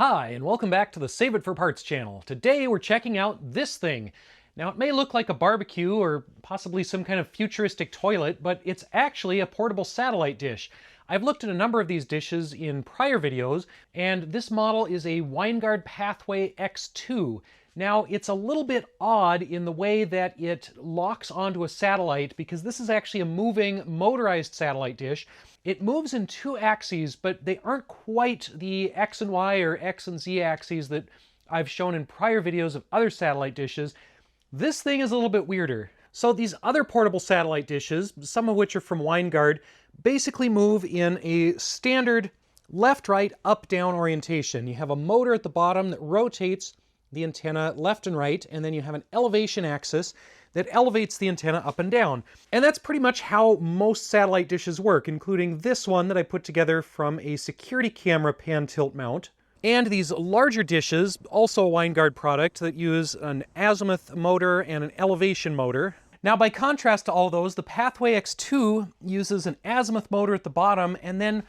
Hi, and welcome back to the Save It for Parts channel. Today we're checking out this thing. Now it may look like a barbecue or possibly some kind of futuristic toilet, but it's actually a portable satellite dish. I've looked at a number of these dishes in prior videos, and this model is a Winegard Pathway X2. Now it's a little bit odd in the way that it locks onto a satellite because this is actually a moving motorized satellite dish. It moves in two axes, but they aren't quite the X and Y or X and Z axes that I've shown in prior videos of other satellite dishes. This thing is a little bit weirder. So these other portable satellite dishes, some of which are from Winegard, basically move in a standard left-right, up-down orientation. You have a motor at the bottom that rotates the antenna left and right, and then you have an elevation axis that elevates the antenna up and down. And that's pretty much how most satellite dishes work, including this one that I put together from a security camera pan tilt mount. And these larger dishes, also a Winegard product, that use an azimuth motor and an elevation motor. Now, by contrast to all those, the Pathway X2 uses an azimuth motor at the bottom, and then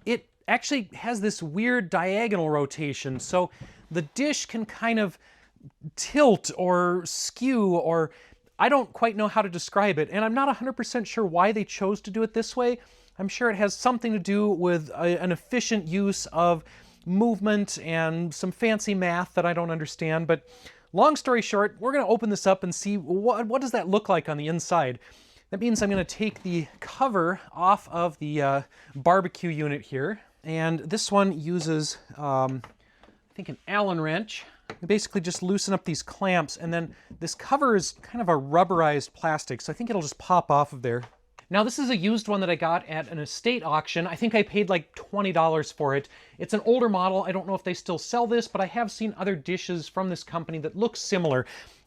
it actually has this weird diagonal rotation. So the dish can kind of tilt or skew, or I don't quite know how to describe it, and I'm not 100% sure why they chose to do it this way. I'm sure it has something to do with an efficient use of movement and some fancy math that I don't understand, but long story short, we're going to open this up and see what does that look like on the inside. That means I'm going to take the cover off of the barbecue unit here, and this one uses, I think, an Allen wrench. You basically just loosen up these clamps, and then this cover is kind of a rubberized plastic, so I think it'll just pop off of there. Now this is a used one that I got at an estate auction. I think I paid like $20 for it. It's an older model. I don't know if they still sell this, but I have seen other dishes from this company that look similar.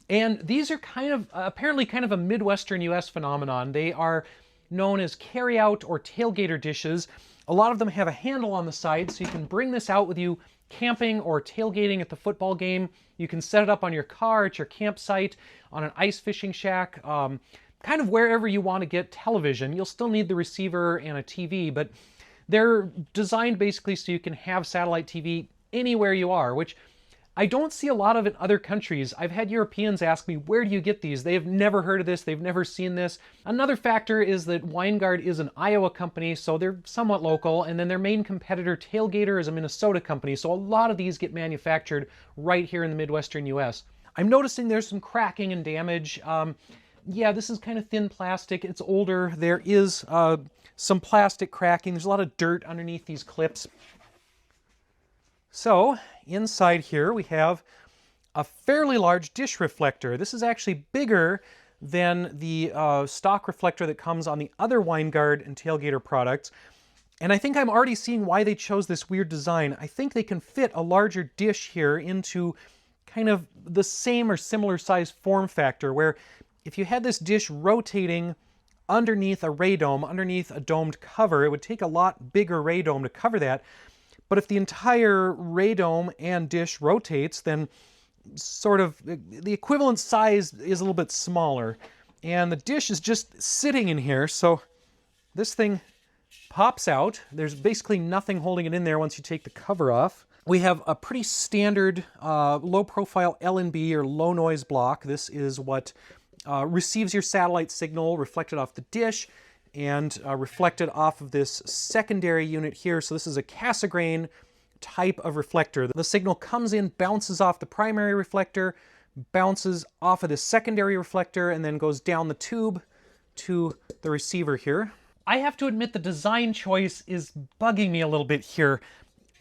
And these are kind of, apparently kind of a Midwestern US phenomenon. They are known as carry-out or tailgater dishes. A lot of them have a handle on the side, so you can bring this out with you camping or tailgating at the football game. You can set it up on your car, at your campsite, on an ice fishing shack, kind of wherever you want to get television. You'll still need the receiver and a TV, but they're designed basically so you can have satellite TV anywhere you are, which I don't see a lot of in other countries. I've had Europeans ask me, where do you get these? They have never heard of this. They've never seen this. Another factor is that Winegard is an Iowa company, so they're somewhat local. And then their main competitor, Tailgater, is a Minnesota company. So a lot of these get manufactured right here in the Midwestern US. I'm noticing there's some cracking and damage. Yeah, this is kind of thin plastic. It's older. There is some plastic cracking. There's a lot of dirt underneath these clips. So inside here we have a fairly large dish reflector. This is actually bigger than the stock reflector that comes on the other Winegard and Tailgater products. And I think I'm already seeing why they chose this weird design. I think they can fit a larger dish here into kind of the same or similar size form factor, where if you had this dish rotating underneath a radome, underneath a domed cover, it would take a lot bigger radome to cover that. But if the entire radome and dish rotates, then sort of the equivalent size is a little bit smaller. And the dish is just sitting in here, so this thing pops out. There's basically nothing holding it in there once you take the cover off. We have a pretty standard low-profile LNB or low-noise block. This is what receives your satellite signal reflected off the dish and reflected off of this secondary unit here. So this is a Cassegrain type of reflector. The signal comes in, bounces off the primary reflector, bounces off of the secondary reflector, and then goes down the tube to the receiver here. I have to admit the design choice is bugging me a little bit here.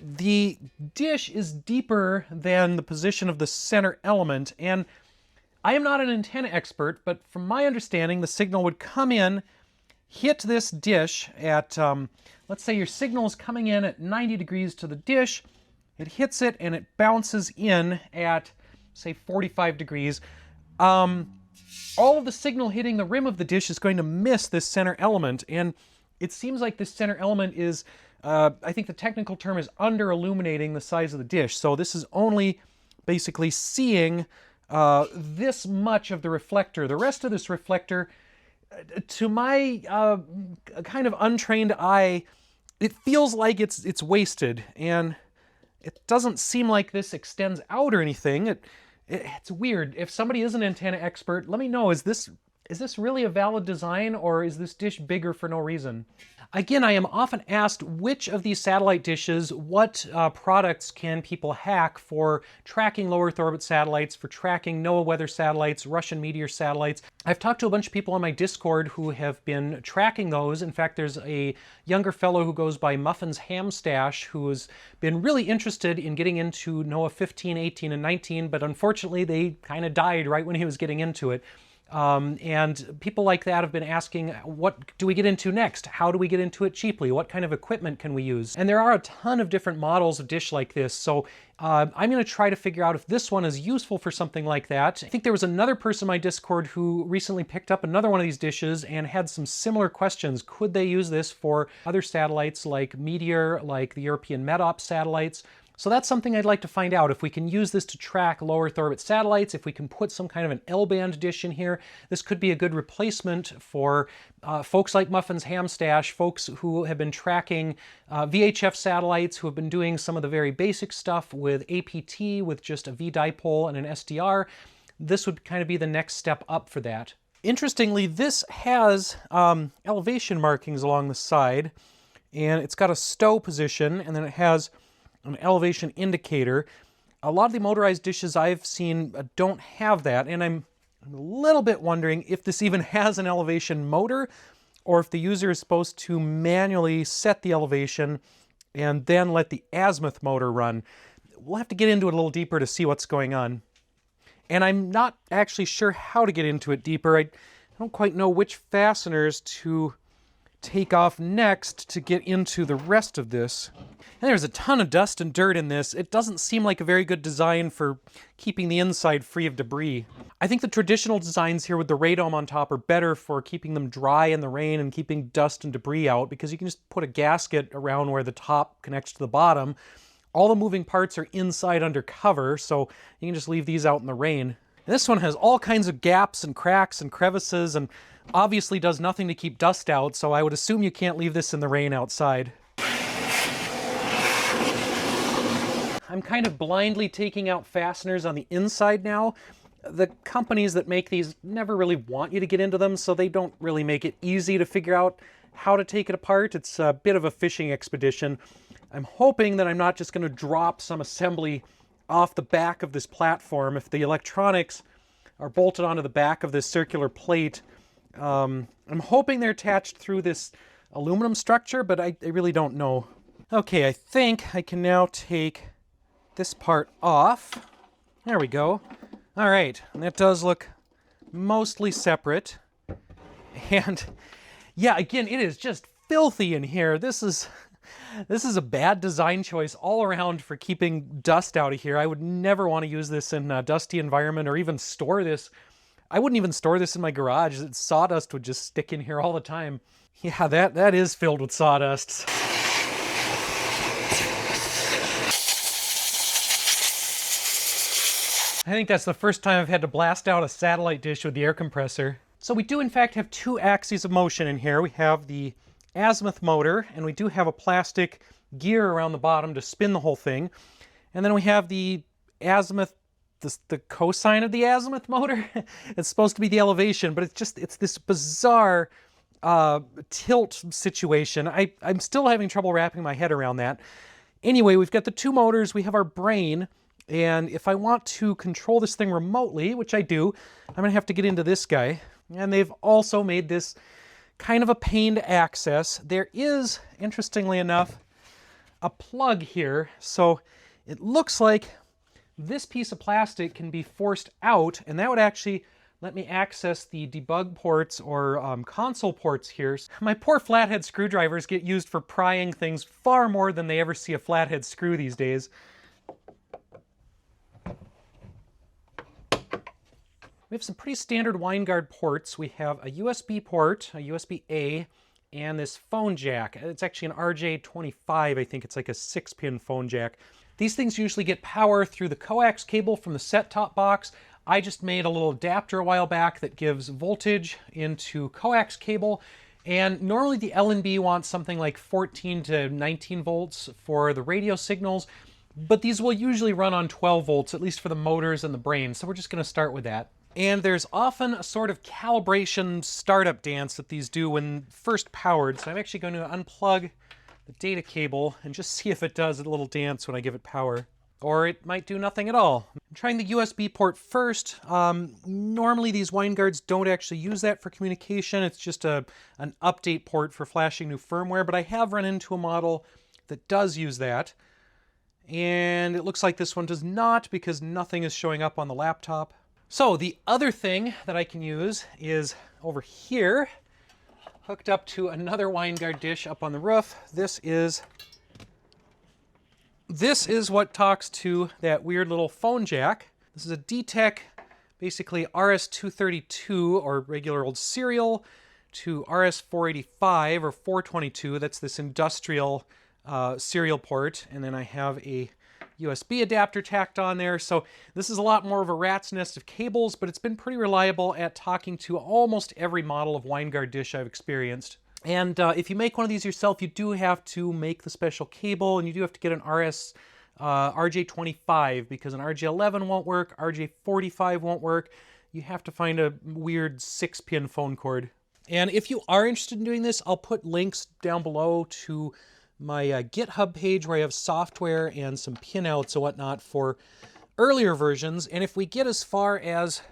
The dish is deeper than the position of the center element, and I am not an antenna expert, but from my understanding, the signal would come in, hit this dish at, let's say your signal is coming in at 90 degrees to the dish, it hits it and it bounces in at, say, 45 degrees. All of the signal hitting the rim of the dish is going to miss this center element, and it seems like this center element is, I think the technical term is under-illuminating the size of the dish. So this is only basically seeing this much of the reflector. The rest of this reflector, to my kind of untrained eye, it feels like it's wasted. And it doesn't seem like this extends out or anything. It's weird. If somebody is an antenna expert, let me know. Is this really a valid design, or is this dish bigger for no reason? Again, I am often asked which of these satellite dishes, what products can people hack for tracking low Earth orbit satellites, for tracking NOAA weather satellites, Russian meteor satellites. I've talked to a bunch of people on my Discord who have been tracking those. In fact, there's a younger fellow who goes by Muffin's Ham Stash who has been really interested in getting into NOAA 15, 18, and 19, but unfortunately they kind of died right when he was getting into it. And people like that have been asking, what do we get into next? How do we get into it cheaply? What kind of equipment can we use? And there are a ton of different models of dish like this, so I'm going to try to figure out if this one is useful for something like that. I think there was another person in my Discord who recently picked up another one of these dishes and had some similar questions. Could they use this for other satellites like Meteor, like the European Met-Op satellites? So that's something I'd like to find out, if we can use this to track low Earth orbit satellites, if we can put some kind of an L-band dish in here. This could be a good replacement for folks like Muffin's Ham Stash, folks who have been tracking VHF satellites, who have been doing some of the very basic stuff with APT, with just a V-dipole and an SDR. This would kind of be the next step up for that. Interestingly, this has elevation markings along the side, and it's got a stow position, and then it has an elevation indicator. A lot of the motorized dishes I've seen don't have that, and I'm a little bit wondering if this even has an elevation motor, or if the user is supposed to manually set the elevation and then let the azimuth motor run. We'll have to get into it a little deeper to see what's going on. And I'm not actually sure how to get into it deeper. I don't quite know which fasteners to take off next to get into the rest of this. And there's a ton of dust and dirt in this. It doesn't seem like a very good design for keeping the inside free of debris. I think the traditional designs here with the radome on top are better for keeping them dry in the rain and keeping dust and debris out, because you can just put a gasket around where the top connects to the bottom. All the moving parts are inside under cover, so you can just leave these out in the rain. And this one has all kinds of gaps and cracks and crevices, and obviously does nothing to keep dust out, so I would assume you can't leave this in the rain outside. I'm kind of blindly taking out fasteners on the inside now. The companies that make these never really want you to get into them, so they don't really make it easy to figure out how to take it apart. It's a bit of a fishing expedition. I'm hoping that I'm not just going to drop some assembly off the back of this platform. If the electronics are bolted onto the back of this circular plate, I'm hoping they're attached through this aluminum structure, but I really don't know. Okay, I think I can now take this part off. There we go. All right, and that does look mostly separate. And yeah, again, it is just filthy in here. This is a bad design choice all around for keeping dust out of here. I would never want to use this in a dusty environment, or even store this. I wouldn't even store this in my garage. Sawdust would just stick in here all the time. Yeah, that is filled with sawdust. I think that's the first time I've had to blast out a satellite dish with the air compressor. So we do in fact have two axes of motion in here. We have the azimuth motor, and we do have a plastic gear around the bottom to spin the whole thing. And then we have the azimuth, the cosine of the azimuth motor. It's supposed to be the elevation, but it's this bizarre tilt situation. I'm still having trouble wrapping my head around that. Anyway, we've got the two motors, we have our brain, and if I want to control this thing remotely, which I do, I'm going to have to get into this guy. And they've also made this kind of a pain to access. There is, interestingly enough, a plug here, so it looks like this piece of plastic can be forced out, and that would actually let me access the debug ports or console ports here. My poor flathead screwdrivers get used for prying things far more than they ever see a flathead screw these days. We have some pretty standard Winegard ports. We have a USB port, a USB-A, and this phone jack. It's actually an RJ25, I think. It's like a 6-pin phone jack. These things usually get power through the coax cable from the set-top box. I just made a little adapter a while back that gives voltage into coax cable, and normally the L&B wants something like 14 to 19 volts for the radio signals, but these will usually run on 12 volts, at least for the motors and the brain, so we're just going to start with that. And there's often a sort of calibration startup dance that these do when first powered, so I'm actually going to unplug the data cable and just see if it does a little dance when I give it power. Or it might do nothing at all. I'm trying the USB port first. Normally these Winegards don't actually use that for communication. It's just an update port for flashing new firmware, but I have run into a model that does use that. And it looks like this one does not because nothing is showing up on the laptop. So the other thing that I can use is over here, hooked up to another Winegard dish up on the roof. This is what talks to that weird little phone jack. This is a D-Tech, basically RS-232, or regular old serial, to RS-485 or 422. That's this industrial serial port. And then I have a USB adapter tacked on there. So this is a lot more of a rat's nest of cables, but it's been pretty reliable at talking to almost every model of Winegard dish I've experienced. And if you make one of these yourself, you do have to make the special cable, and you do have to get an RJ25, because an RJ11 won't work, RJ45 won't work. You have to find a weird 6-pin phone cord. And if you are interested in doing this, I'll put links down below to my GitHub page where I have software and some pinouts and whatnot for earlier versions. And if we get as far as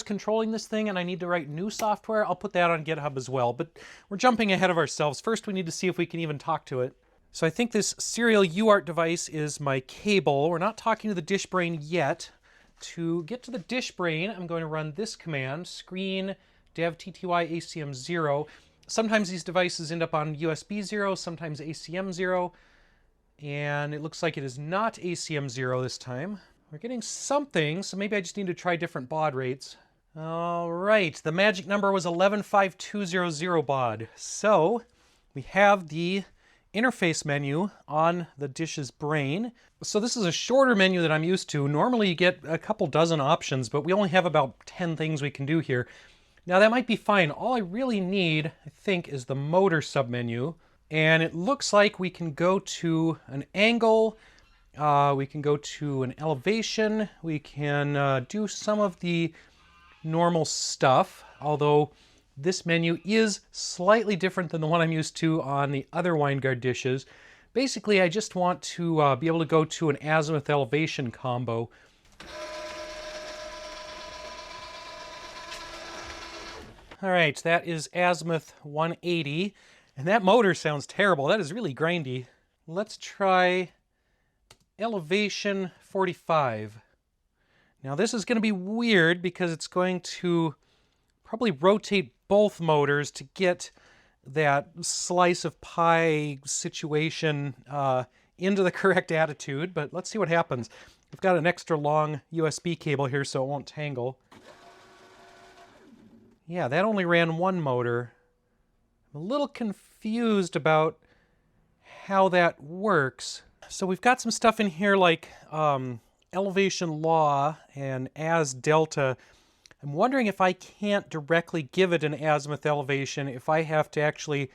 controlling this thing and I need to write new software, I'll put that on GitHub as well. But we're jumping ahead of ourselves. First, we need to see if we can even talk to it. So I think this serial UART device is my cable. We're not talking to the dish brain yet. To get to the dish brain, I'm going to run this command, screen dev tty acm 0. Sometimes these devices end up on USB 0, sometimes ACM 0. And it looks like it is not ACM 0 this time. We're getting something, so maybe I just need to try different baud rates. All right, the magic number was 115200 baud. So we have the interface menu on the dish's brain. So this is a shorter menu than I'm used to. Normally you get a couple dozen options, but we only have about 10 things we can do here. Now that might be fine. All I really need, I think, is the motor submenu. And it looks like we can go to an angle, we can go to an elevation, we can do some of the normal stuff, although this menu is slightly different than the one I'm used to on the other Winegard dishes. Basically, I just want to be able to go to an azimuth elevation combo. All right, that is azimuth 180, and that motor sounds terrible. That is really grindy. Let's try elevation 45. Now this is going to be weird because it's going to probably rotate both motors to get that slice of pie situation into the correct attitude, but let's see what happens. We've got an extra long USB cable here so it won't tangle. Yeah, that only ran one motor. I'm a little confused about how that works. So we've got some stuff in here like elevation law and as delta. I'm wondering if I can't directly give it an azimuth elevation, if I have to actually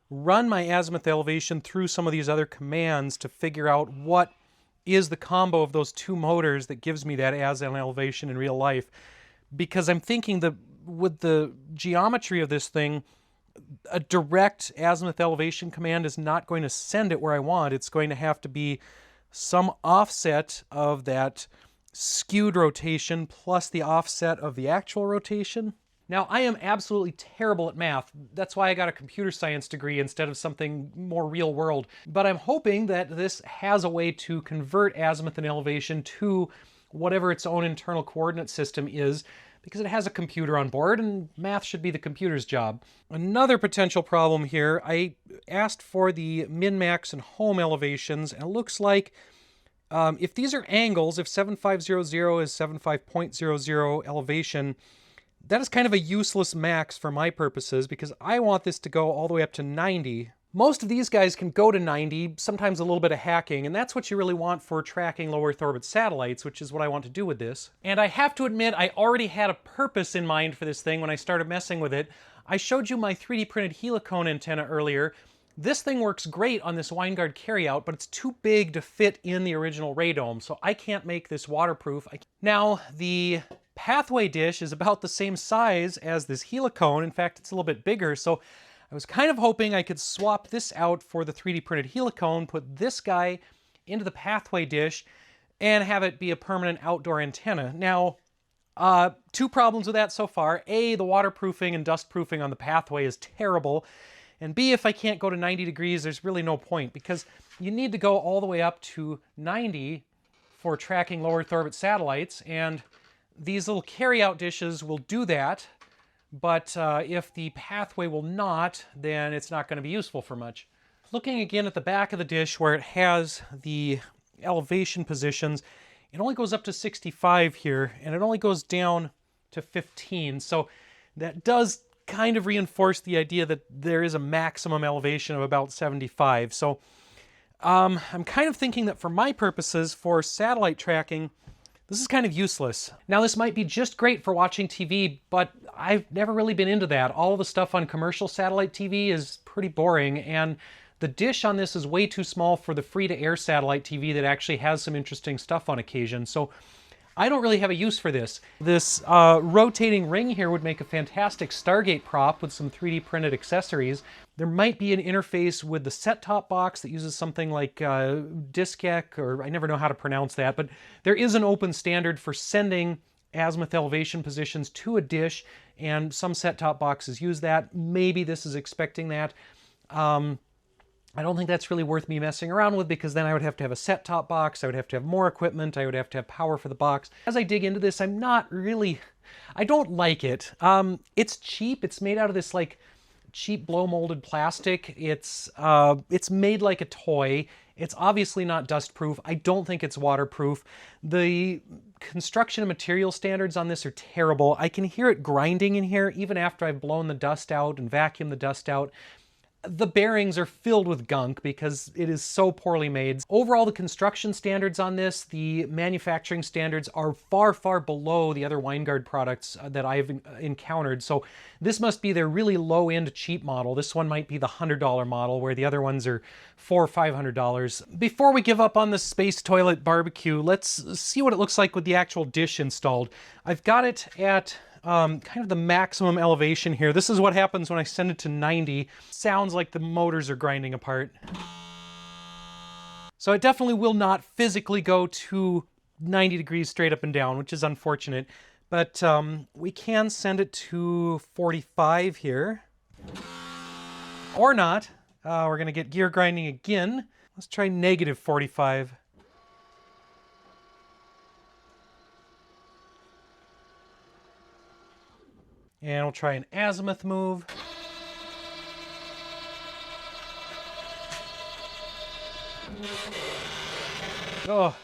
run my azimuth elevation through some of these other commands to figure out what is the combo of those two motors that gives me that azimuth elevation in real life. Because I'm thinking that with the geometry of this thing, a direct azimuth elevation command is not going to send it where I want. It's going to have to be some offset of that skewed rotation plus the offset of the actual rotation. Now, I am absolutely terrible at math. That's why I got a computer science degree instead of something more real world. But I'm hoping that this has a way to convert azimuth and elevation to whatever its own internal coordinate system is, because it has a computer on board, and math should be the computer's job. Another potential problem here, I asked for the min-max and home elevations, and it looks like if these are angles, if 7500 is 75.00 elevation, that is kind of a useless max for my purposes, because I want this to go all the way up to 90. Most of these guys can go to 90, sometimes a little bit of hacking, and that's what you really want for tracking low Earth orbit satellites, which is what I want to do with this. And I have to admit, I already had a purpose in mind for this thing when I started messing with it. I showed you my 3D printed helicone antenna earlier. This thing works great on this Winegard carryout, but it's too big to fit in the original radome, so I can't make this waterproof. Now, the pathway dish is about the same size as this helicone. In fact, it's a little bit bigger, so I was kind of hoping I could swap this out for the 3D printed helicone, put this guy into the pathway dish, and have it be a permanent outdoor antenna. Now, two problems with that so far. A, the waterproofing and dustproofing on the pathway is terrible. And B, if I can't go to 90 degrees, there's really no point, because you need to go all the way up to 90 for tracking low Earth orbit satellites, and these little carryout dishes will do that, but if the pathway will not, then it's not going to be useful for much. Looking again at the back of the dish where it has the elevation positions, it only goes up to 65 here, and it only goes down to 15, so that does kind of reinforce the idea that there is a maximum elevation of about 75. So I'm kind of thinking that for my purposes, for satellite tracking, this is kind of useless. Now, this might be just great for watching TV, but I've never really been into that. All the stuff on commercial satellite TV is pretty boring, and the dish on this is way too small for the free-to-air satellite TV that actually has some interesting stuff on occasion. So I don't really have a use for this. This rotating ring here would make a fantastic Stargate prop with some 3D printed accessories. There might be an interface with the set-top box that uses something like Diskek, or I never know how to pronounce that, but there is an open standard for sending azimuth elevation positions to a dish, and some set-top boxes use that. Maybe this is expecting that. I don't think that's really worth me messing around with, because then I would have to have a set-top box, I would have to have more equipment, I would have to have power for the box. As I dig into this, I don't like it. It's cheap. It's made out of this like cheap blow-molded plastic. It's made like a toy. It's obviously not dust-proof. I don't think it's waterproof. The construction and material standards on this are terrible. I can hear it grinding in here even after I've blown the dust out and vacuumed the dust out. The bearings are filled with gunk because it is so poorly made. Overall, the construction standards on this, the manufacturing standards, are far, far below the other Winegard products that I've encountered. So this must be their really low-end cheap model. This one might be the $100 model, where the other ones are $400 or $500. Before we give up on the space toilet barbecue, let's see what it looks like with the actual dish installed. I've got it at kind of the maximum elevation here. This is what happens when I send it to 90. Sounds like the motors are grinding apart. So it definitely will not physically go to 90 degrees straight up and down, which is unfortunate. But we can send it to 45 here. Or not. We're going to get gear grinding again. Let's try negative 45. And we'll try an azimuth move. Oh,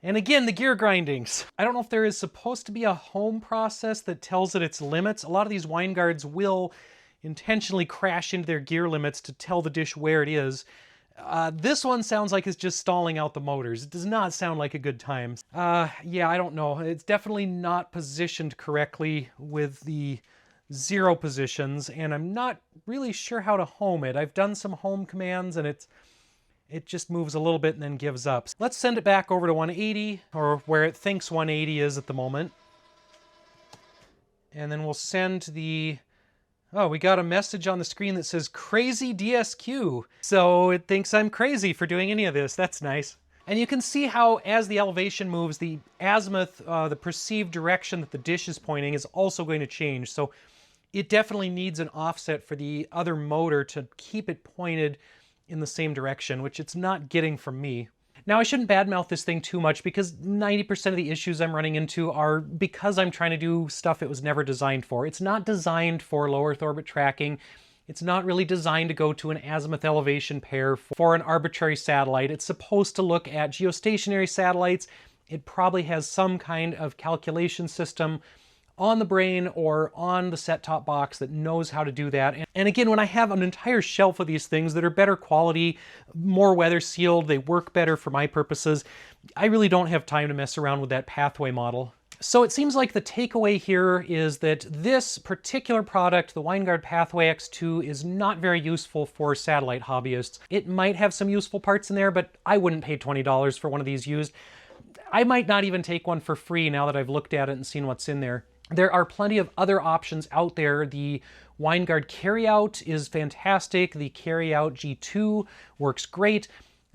and again, the gear grindings. I don't know if there is supposed to be a home process that tells it its limits. A lot of these Winegards will intentionally crash into their gear limits to tell the dish where it is. This one sounds like it's just stalling out the motors. It does not sound like a good time. Yeah, I don't know. It's definitely not positioned correctly with the 0 positions, and I'm not really sure how to home it. I've done some home commands, and it just moves a little bit and then gives up. Let's send it back over to 180, or where it thinks 180 is at the moment. And then we'll send the... Oh, we got a message on the screen that says crazy DSQ. So it thinks I'm crazy for doing any of this. That's nice. And you can see how as the elevation moves, the azimuth, the perceived direction that the dish is pointing, is also going to change. So it definitely needs an offset for the other motor to keep it pointed in the same direction, which it's not getting from me. Now, I shouldn't badmouth this thing too much, because 90% of the issues I'm running into are because I'm trying to do stuff it was never designed for. It's not designed for low Earth orbit tracking. It's not really designed to go to an azimuth elevation pair for an arbitrary satellite. It's supposed to look at geostationary satellites. It probably has some kind of calculation system on the brain or on the set-top box that knows how to do that. And again, when I have an entire shelf of these things that are better quality, more weather sealed, they work better for my purposes, I really don't have time to mess around with that pathway model. So it seems like the takeaway here is that this particular product, the Winegard Pathway X2, is not very useful for satellite hobbyists. It might have some useful parts in there, but I wouldn't pay $20 for one of these used. I might not even take one for free now that I've looked at it and seen what's in there. There are plenty of other options out there. The Winegard Carryout is fantastic. The Carryout G2 works great.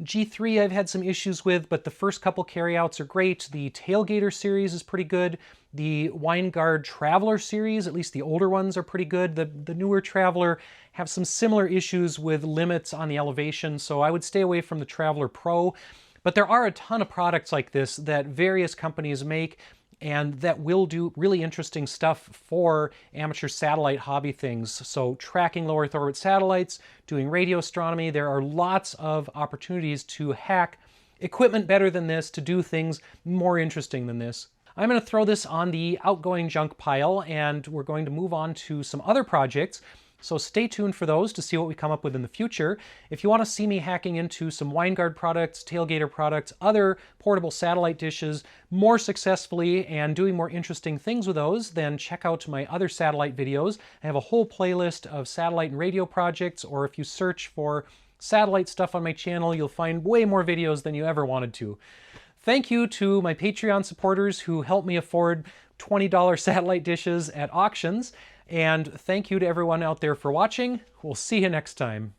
G3 I've had some issues with, but the first couple carryouts are great. The Tailgater series is pretty good. The Winegard Traveler series, at least the older ones, are pretty good. The newer Traveler have some similar issues with limits on the elevation, so I would stay away from the Traveler Pro. But there are a ton of products like this that various companies make and that will do really interesting stuff for amateur satellite hobby things. So tracking low Earth orbit satellites, doing radio astronomy, there are lots of opportunities to hack equipment better than this, to do things more interesting than this. I'm going to throw this on the outgoing junk pile, and we're going to move on to some other projects. So stay tuned for those to see what we come up with in the future. If you want to see me hacking into some Winegard products, Tailgater products, other portable satellite dishes more successfully and doing more interesting things with those, then check out my other satellite videos. I have a whole playlist of satellite and radio projects, or if you search for satellite stuff on my channel, you'll find way more videos than you ever wanted to. Thank you to my Patreon supporters who help me afford $20 satellite dishes at auctions. And thank you to everyone out there for watching. We'll see you next time.